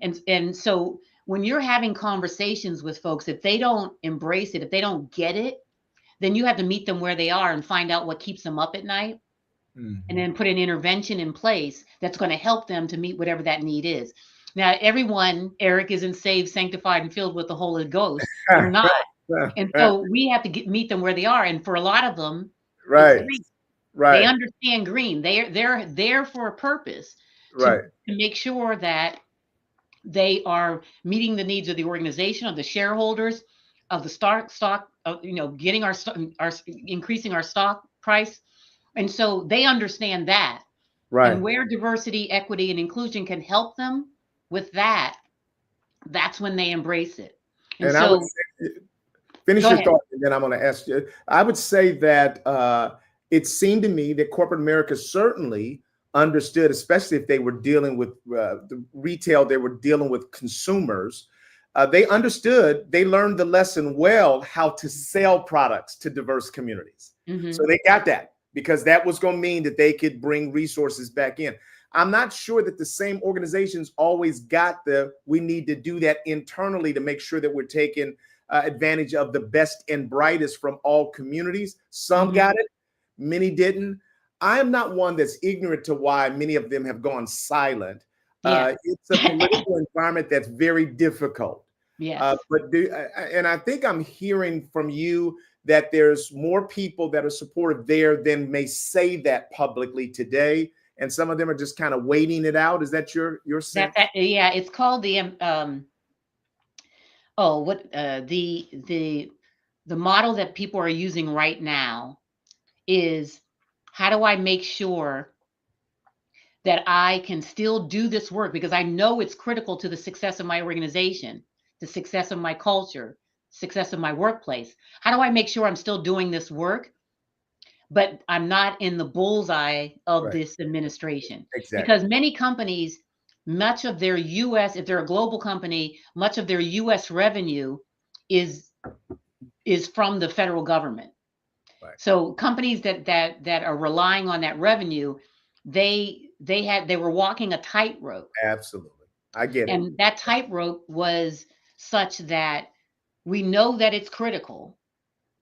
And so when you're having conversations with folks, if they don't embrace it, if they don't get it, then you have to meet them where they are and find out what keeps them up at night, and Mm-hmm. then put an intervention in place that's going to help them to meet whatever that need is. Now, everyone, Eric, isn't saved, sanctified, and filled with the Holy Ghost. They're not. And so we have to meet them where they are. And for a lot of them, it's Right. green. They Right. understand green. They're there for a purpose Right. to make sure that they are meeting the needs of the organization, of the shareholders, of the stock, getting our increasing our stock price. And so they understand that. Right. And where diversity, equity, and inclusion can help them with that, that's when they embrace it. And And I would so say, finish go your ahead. thought, and then I'm going to ask you. I would say that it seemed to me that corporate America certainly understood, especially if they were dealing with the retail, they were dealing with consumers. They understood, they learned the lesson well, how to sell products to diverse communities. So Mm-hmm. they got that because that was going to mean that they could bring resources back in. I'm not sure that the same organizations always got we need to do that internally to make sure that we're taking advantage of the best and brightest from all communities. Some Mm-hmm. got it, many didn't. I am not one that's ignorant to why many of them have gone silent. Yeah. It's a political environment that's very difficult. Yes. And I think I'm hearing from you that there's more people that are supportive there than may say that publicly today, and some of them are just kind of waiting it out. Is that your sense? Yeah, it's called the the model that people are using right now is, how do I make sure that I can still do this work, because I know it's critical to the success of my organization, the success of my culture, success of my workplace. How do I make sure I'm still doing this work, but I'm not in the bullseye of Right. this administration? Exactly. Because many companies, much of their US, if they're a global company, much of their US revenue is from the federal government. Right. So companies that are relying on that revenue, they were walking a tightrope. Absolutely. I get it. And that tightrope was such that we know that it's critical.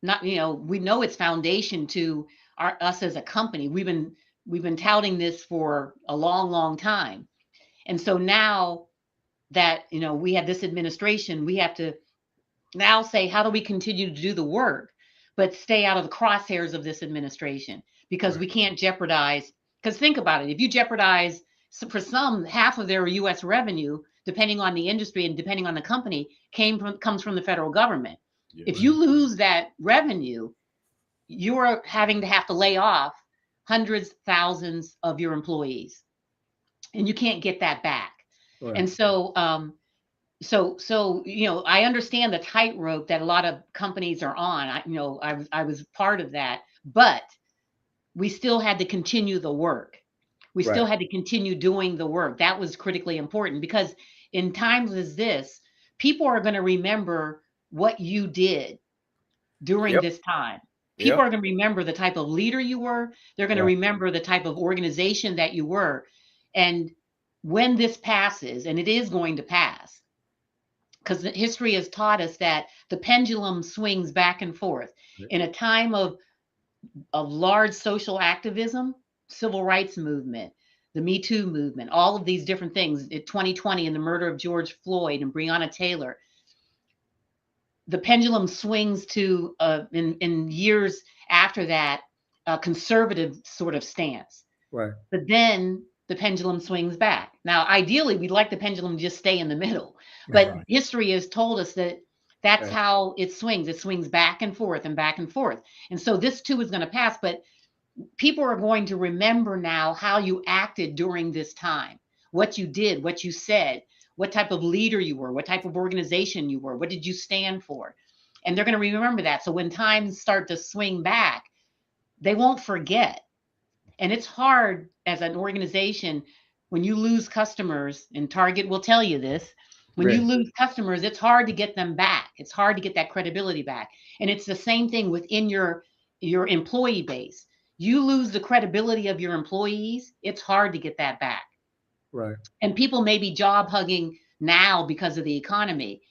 Not, we know it's foundation to us as a company. We've been touting this for a long, long time. And so now that, we have this administration, we have to now say, how do we continue to do the work, but stay out of the crosshairs of this administration? Because Right. we can't jeopardize, because think about it, if you jeopardize, for some, half of their US revenue, depending on the industry and depending on the company, comes from the federal government. Yeah. If you lose that revenue, you're having to have to lay off hundreds, thousands of your employees, and you can't get that back. Right. And so, I understand the tightrope that a lot of companies are on. I was part of that, but we still had to continue the work. We Right. still had to continue doing the work. That was critically important, because in times as this, people are going to remember what you did during Yep. this time. Yep. People are going to remember the type of leader you were. They're going to Right. remember the type of organization that you were. And when this passes, and it is going to pass, because history has taught us that the pendulum swings back and forth. Right. In a time of large social activism, civil rights movement, the Me Too movement, all of these different things, in 2020 and the murder of George Floyd and Breonna Taylor, the pendulum swings to, in years after that, a conservative sort of stance. Right. But then the pendulum swings back. Now, ideally, we'd like the pendulum to just stay in the middle. But Right. history has told us that that's Right. how it swings. It swings back and forth and back and forth. And so this too is going to pass. But people are going to remember now how you acted during this time, what you did, what you said, what type of leader you were, what type of organization you were, what did you stand for? And they're going to remember that. So when times start to swing back, they won't forget. And it's hard as an organization when you lose customers, and Target will tell you this. When you Right. lose customers, it's hard to get them back. It's hard to get that credibility back. And it's the same thing within your employee base. You lose the credibility of your employees, it's hard to get that back. Right. And people may be job hugging now because of the economy,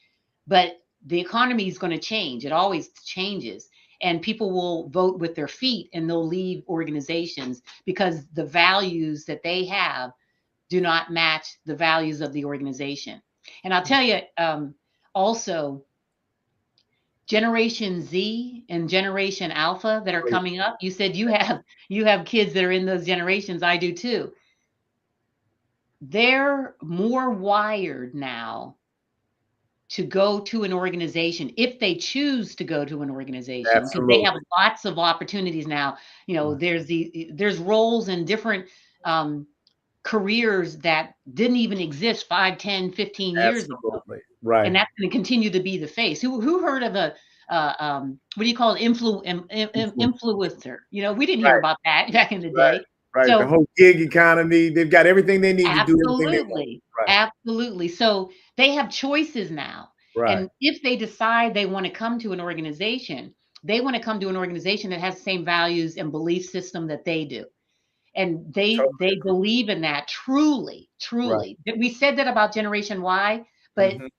but the economy is going to change. It always changes. And people will vote with their feet and they'll leave organizations because the values that they have do not match the values of the organization. And I'll tell you, also, Generation Z and Generation Alpha that are Right. coming up. You said you have kids that are in those generations. I do too. They're more wired now to go to an organization if they choose to go to an organization, because they Absolutely. have lots of opportunities now. There's roles in different careers that didn't even exist 5, 10, 15 years ago. Absolutely. Right. And that's going to continue to be the face. Who heard of a what do you call it? Influencer? We didn't hear Right. about that back in the Right. day. Right. So The whole gig economy, they've got everything they need to do everything they want. absolutely, Right. absolutely. So they have choices now. Right. And if they decide they want to come to an organization, they want to come to an organization that has the same values and belief system that they do. And they Totally agree. believe in that truly, truly. We said that about Generation Y, but Mhm.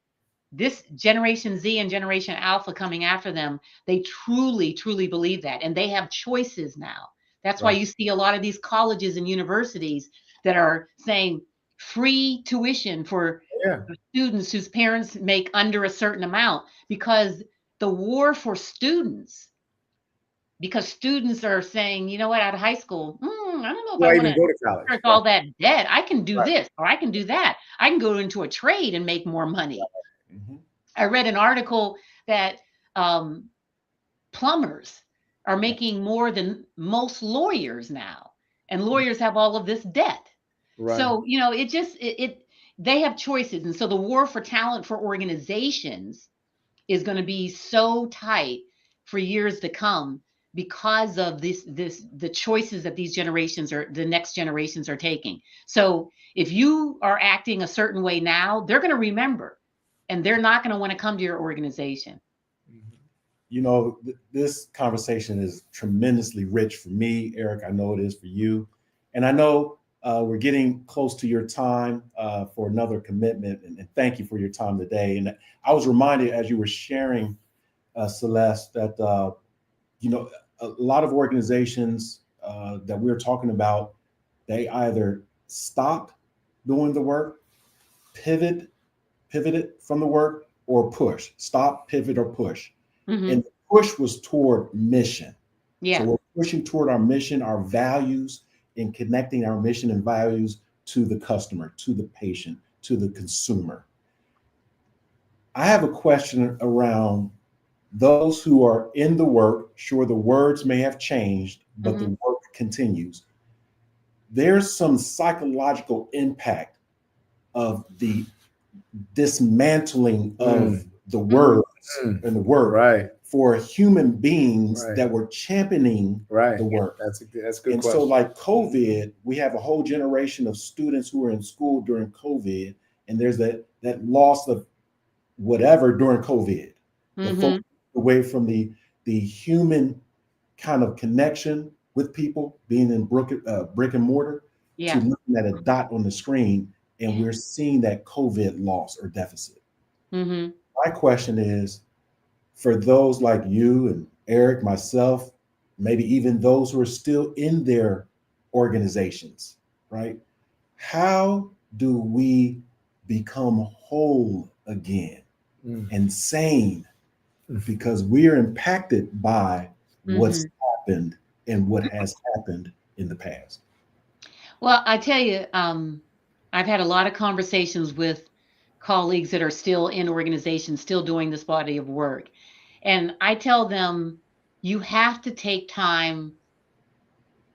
this Generation Z and Generation Alpha coming after them, they truly, truly believe that. And they have choices now. That's why Right. you see a lot of these colleges and universities that are saying free tuition for Yeah. students whose parents make under a certain amount, because the war for students, because students are saying, you know what, out of high school, I don't know if Why I want even to go to college? with Right. all that debt. I can do Right. this or I can do that. I can go into a trade and make more money. Mhm. I read an article that plumbers are making more than most lawyers now, and lawyers have all of this debt. Right. So, they have choices. And so the war for talent for organizations is going to be so tight for years to come because of the choices that the next generations are taking. So if you are acting a certain way now, they're going to remember, and they're not going to want to come to your organization. This conversation is tremendously rich for me, Eric. I know it is for you. And I know We're getting close to your time for another commitment, and thank you for your time today. And I was reminded as you were sharing, Celeste, that you know, a lot of organizations that we're talking about, they either stop doing the work, pivoted from the work, or push. Stop, pivot, or push. Hmm. And the push was toward mission. So Yeah. we're pushing toward our mission, our values, and connecting our mission and values to the customer, to the patient, to the consumer. I have a question around those who are in the work. Sure, the words may have changed, but the work continues. There's some psychological impact of the dismantling of the words and the work Right. for human beings Right. that were championing Right. the work. That's a good And question. so, like COVID, we have a whole generation of students who were in school during COVID, and there's that loss of whatever during COVID. The focus away from the human kind of connection with people, being in brick and mortar, Yeah. to looking at a dot on the screen, and we're seeing that COVID loss or deficit. Hmm. My question is, for those like you and Eric, myself, maybe even those who are still in their organizations, right? How do we become whole again and sane? Because we are impacted by what's happened and what has happened in the past. Well, I tell you, I've had a lot of conversations with colleagues that are still in organizations, still doing this body of work. And I tell them, you have to take time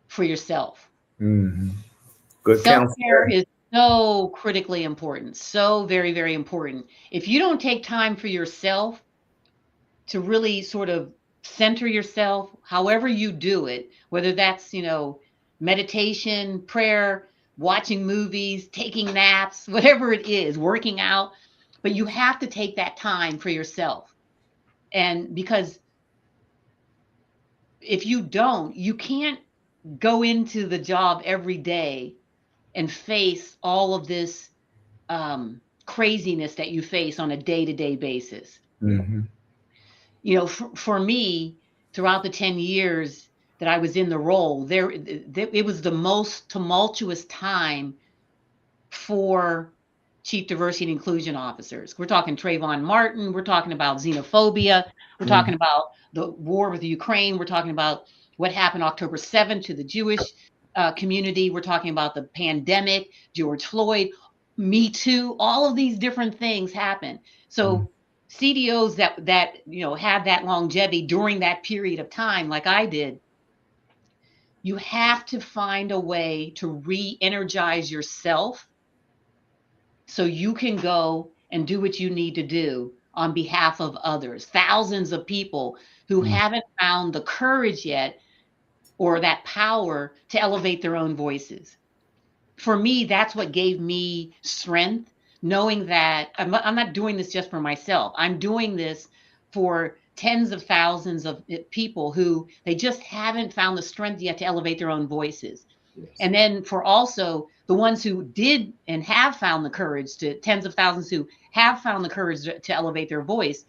for yourself. Good counsel. Self-care is so critically important, so very, very important. If you don't take time for yourself to really sort of center yourself, however you do it, whether that's, meditation, prayer, watching movies, taking naps, whatever it is, working out, but you have to take that time for yourself. And because if you don't, you can't go into the job every day and face all of this craziness that you face on a day-to-day basis. For me, throughout the 10 years that I was in the role, it was the most tumultuous time for chief diversity and inclusion officers. We're talking Trayvon Martin. We're talking about xenophobia. We're talking about the war with Ukraine. We're talking about what happened October 7th to the Jewish community. We're talking about the pandemic, George Floyd, Me Too. All of these different things happen. So CDOs that had that longevity during that period of time, like I did, you have to find a way to re-energize yourself so you can go and do what you need to do on behalf of others. Thousands of people who haven't found the courage yet or that power to elevate their own voices. For me, that's what gave me strength, knowing that I'm not doing this just for myself. I'm doing this for tens of thousands of people who they just haven't found the strength yet to elevate their own voices. Yes. And then for also the ones who did and have found the courage, to tens of thousands who have found the courage to elevate their voice,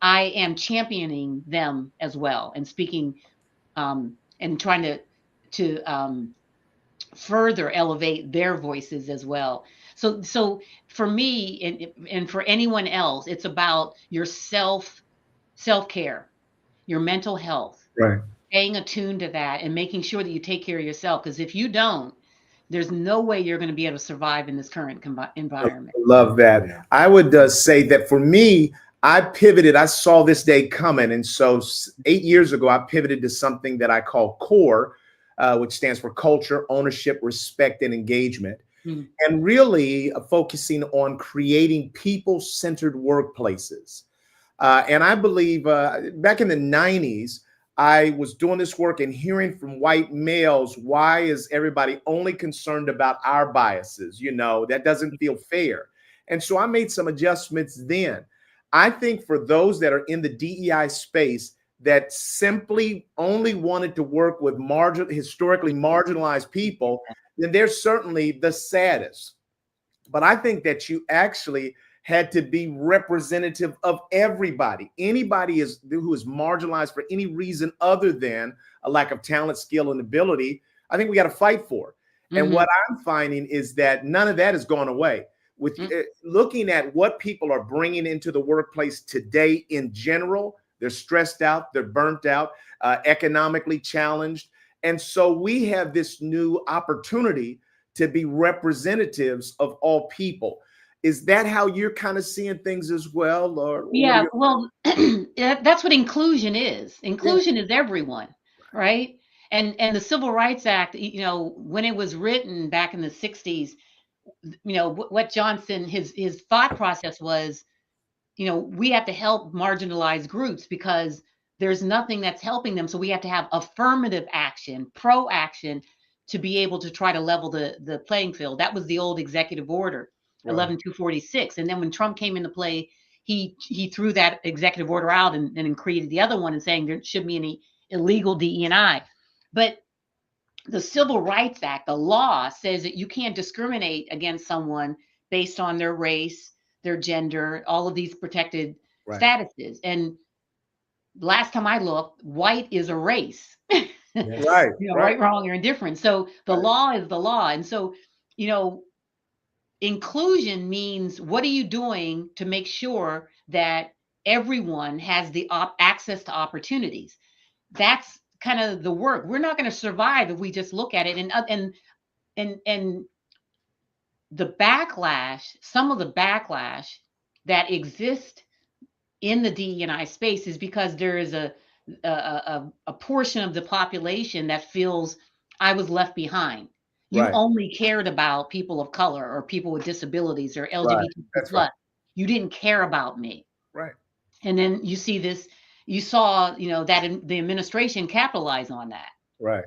I am championing them as well and speaking and trying to further elevate their voices as well. So for me and for anyone else, it's about your self-care, your mental health, Right. staying attuned to that and making sure that you take care of yourself. Because if you don't, there's no way you're going to be able to survive in this current environment. Love that. I would say that for me, I pivoted. I saw this day coming. And so 8 years ago, I pivoted to something that I call CORE, which stands for culture, ownership, respect, and engagement. And really focusing on creating people-centered workplaces. And I believe back in the 90s, I was doing this work and hearing from white males, why is everybody only concerned about our biases? That doesn't feel fair. And so I made some adjustments then. I think for those that are in the DEI space, that simply only wanted to work with historically marginalized people, then they're certainly the saddest. But I think that you actually had to be representative of everybody. Anybody who is marginalized for any reason other than a lack of talent, skill, and ability, I think we got to fight for. And what I'm finding is that none of that has gone away. With looking at what people are bringing into the workplace today in general, they're stressed out, they're burnt out, economically challenged. And so we have this new opportunity to be representatives of all people. Is that how you're kind of seeing things as well? Or Yeah, well, that's what inclusion is. Inclusion is everyone, right? And the Civil Rights Act, you know, when it was written back in the 60s, you know, what Johnson, his thought process was, you know, we have to help marginalized groups because there's nothing that's helping them. So we have to have affirmative action, pro action, to be able to try to level the playing field. That was the old executive order, 11246. And then when Trump came into play, he threw that executive order out and created the other one and saying there shouldn't be any illegal DE&I. But the Civil Rights Act, the law says that you can't discriminate against someone based on their race, their gender, all of these protected statuses. And last time I looked, white is a race. Right. You know, right, wrong, or indifferent. So the law is the law. And so, you know, inclusion means what are you doing to make sure that everyone has the access to opportunities? That's kind of the work. We're not going to survive if we just look at it. And the backlash, some of the backlash that exists in the DE&I space is because there is a portion of the population that feels I was left behind. You only cared about people of color or people with disabilities or LGBTQ plus. You didn't care about me. Right. And then you see this, you saw, you know, that the administration capitalize on that. Right.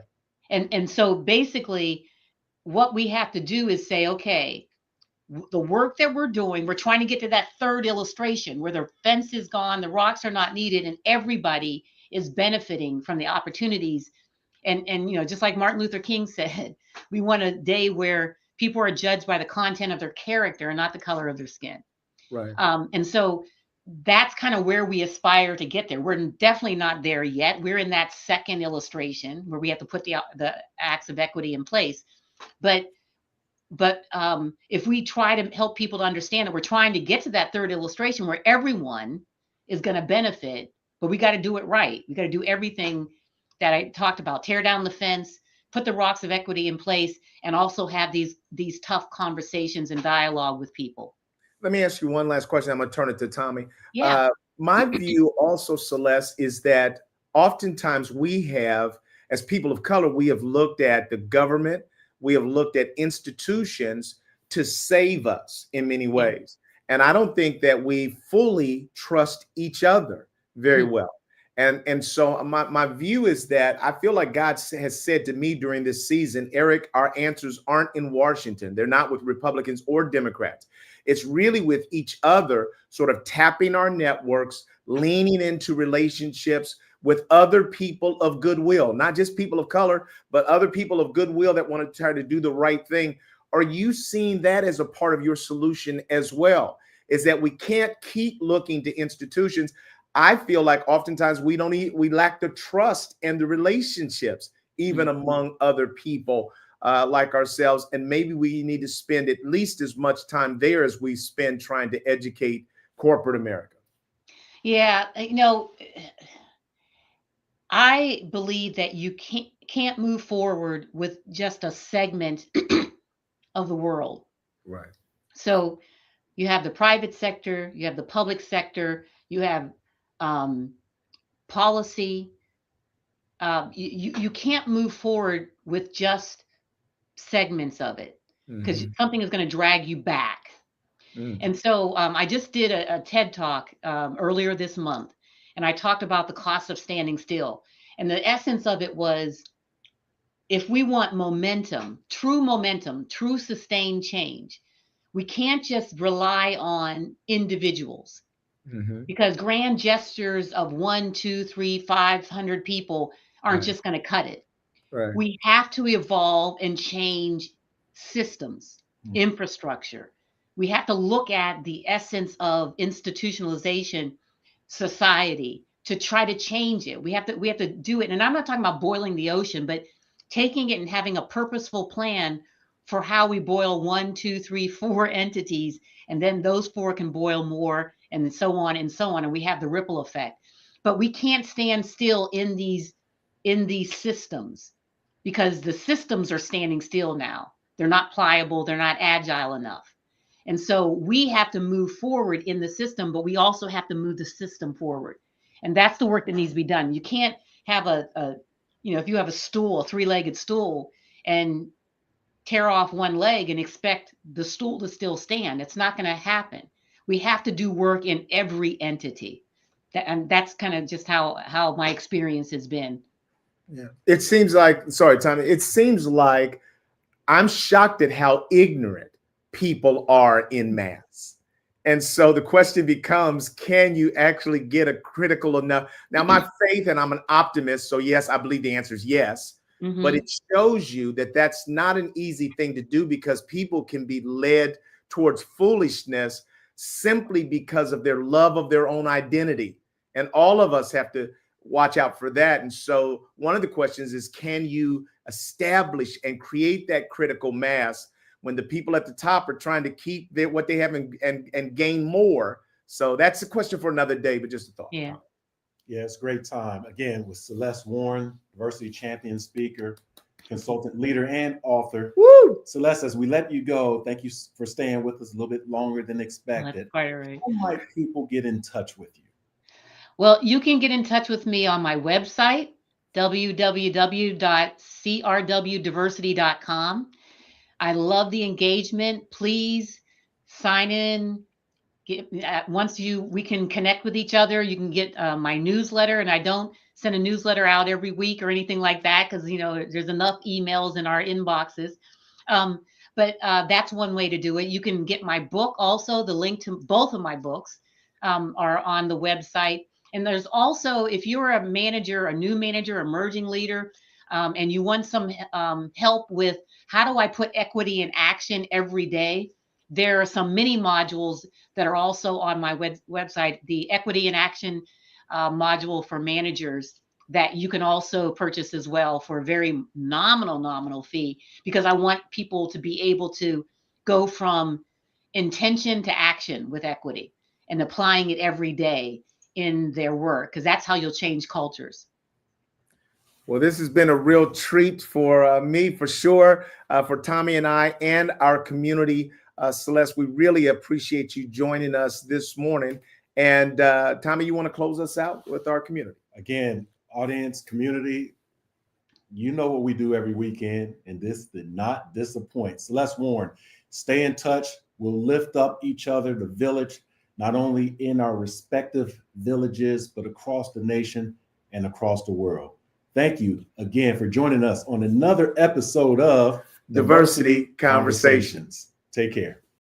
And so basically what we have to do is say, okay, the work that we're doing, we're trying to get to that third illustration where the fence is gone, the rocks are not needed, and everybody is benefiting from the opportunities. And you know, just like Martin Luther King said, we want a day where people are judged by the content of their character and not the color of their skin. Right. And so that's kind of where we aspire to get there. We're definitely not there yet. We're in that second illustration where we have to put the acts of equity in place. But if we try to help people to understand that we're trying to get to that third illustration where everyone is going to benefit, but we got to do it right. We got to do everything that I talked about, tear down the fence, put the rocks of equity in place, and also have these tough conversations and dialogue with people. Let me ask you one last question. I'm going to turn it to Tommy. Yeah. My view also, Celeste, is that oftentimes we have, as people of color, we have looked at the government, we have looked at institutions to save us in many ways. And I don't think that we fully trust each other very well. And so my view is that I feel like God has said to me during this season, Eric, our answers aren't in Washington. They're not with Republicans or Democrats. It's really with each other, sort of tapping our networks, leaning into relationships with other people of goodwill, not just people of color, but other people of goodwill that want to try to do the right thing. Are you seeing that as a part of your solution as well? Is that we can't keep looking to institutions. I feel like oftentimes we lack the trust and the relationships, even among other people like ourselves. And maybe we need to spend at least as much time there as we spend trying to educate corporate America. Yeah, you know, I believe that you can't move forward with just a segment of the world. Right. So you have the private sector, you have the public sector, you have policy. You can't move forward with just segments of it because something is going to drag you back. And so I just did a TED Talk earlier this month, and I talked about the cost of standing still. And the essence of it was, if we want momentum, true sustained change, we can't just rely on individuals. Mhm. because grand gestures of 1, 2, 3, 500 people aren't Right. just going to cut it. Right. We have to evolve and change systems, Mm. infrastructure. We have to look at the essence of institutionalization society to try to change it. We have to do it. And I'm not talking about boiling the ocean, but taking it and having a purposeful plan for how we boil 1, 2, 3, 4 entities, and then those 4 can boil more, and so on and so on. And we have the ripple effect. But we can't stand still in these systems, because the systems are standing still now. They're not pliable, they're not agile enough. And so we have to move forward in the system, but we also have to move the system forward. And that's the work that needs to be done. You can't have if you have a stool, a 3-legged stool, and tear off one leg and expect the stool to still stand. It's not going to happen. We have to do work in every entity. And that's kind of just how my experience has been. Yeah. It seems like, sorry, Tommy, it seems like I'm shocked at how ignorant people are in mass. And so the question becomes, can you actually get a critical enough? Now, my faith, and I'm an optimist, so yes, I believe the answer is yes. But it shows you that that's not an easy thing to do, because people can be led towards foolishness simply because of their love of their own identity. And all of us have to watch out for that. And so one of the questions is, can you establish and create that critical mass when the people at the top are trying to keep what they have and gain more? So that's a question for another day, but just a thought. Yeah. Yeah, it's a great time. Again, with Celeste Warren, diversity champion, speaker, consultant, leader, and author. Woo! Celeste, as we let you go, thank you for staying with us a little bit longer than Well, expected. that's quite all right. How might people get in touch with you? Well, you can get in touch with me on my website, www.crwdiversity.com. I love the engagement. Please sign in. We can connect with each other. You can get my newsletter, and I don't send a newsletter out every week or anything like that, because there's enough emails in our inboxes. But that's one way to do it. You can get my book also. The link to both of my books are on the website. And there's also, if you're a manager, a new manager, emerging leader, and you want some help with how do I put equity in action every day, there are some mini modules that are also on my website, the Equity in Action module for managers, that you can also purchase as well for a very nominal fee, because I want people to be able to go from intention to action with equity and applying it every day in their work, because that's how you'll change cultures. Well, this has been a real treat for me, for sure, for Tommy and I and our community. Celeste, we really appreciate you joining us this morning. And Tommy, you want to close us out with our community? Again, audience, community, you know what we do every weekend, and this did not disappoint. Celeste Warren, stay in touch. We'll lift up each other, the village, not only in our respective villages, but across the nation and across the world. Thank you again for joining us on another episode of Diversity Conversations. Take care.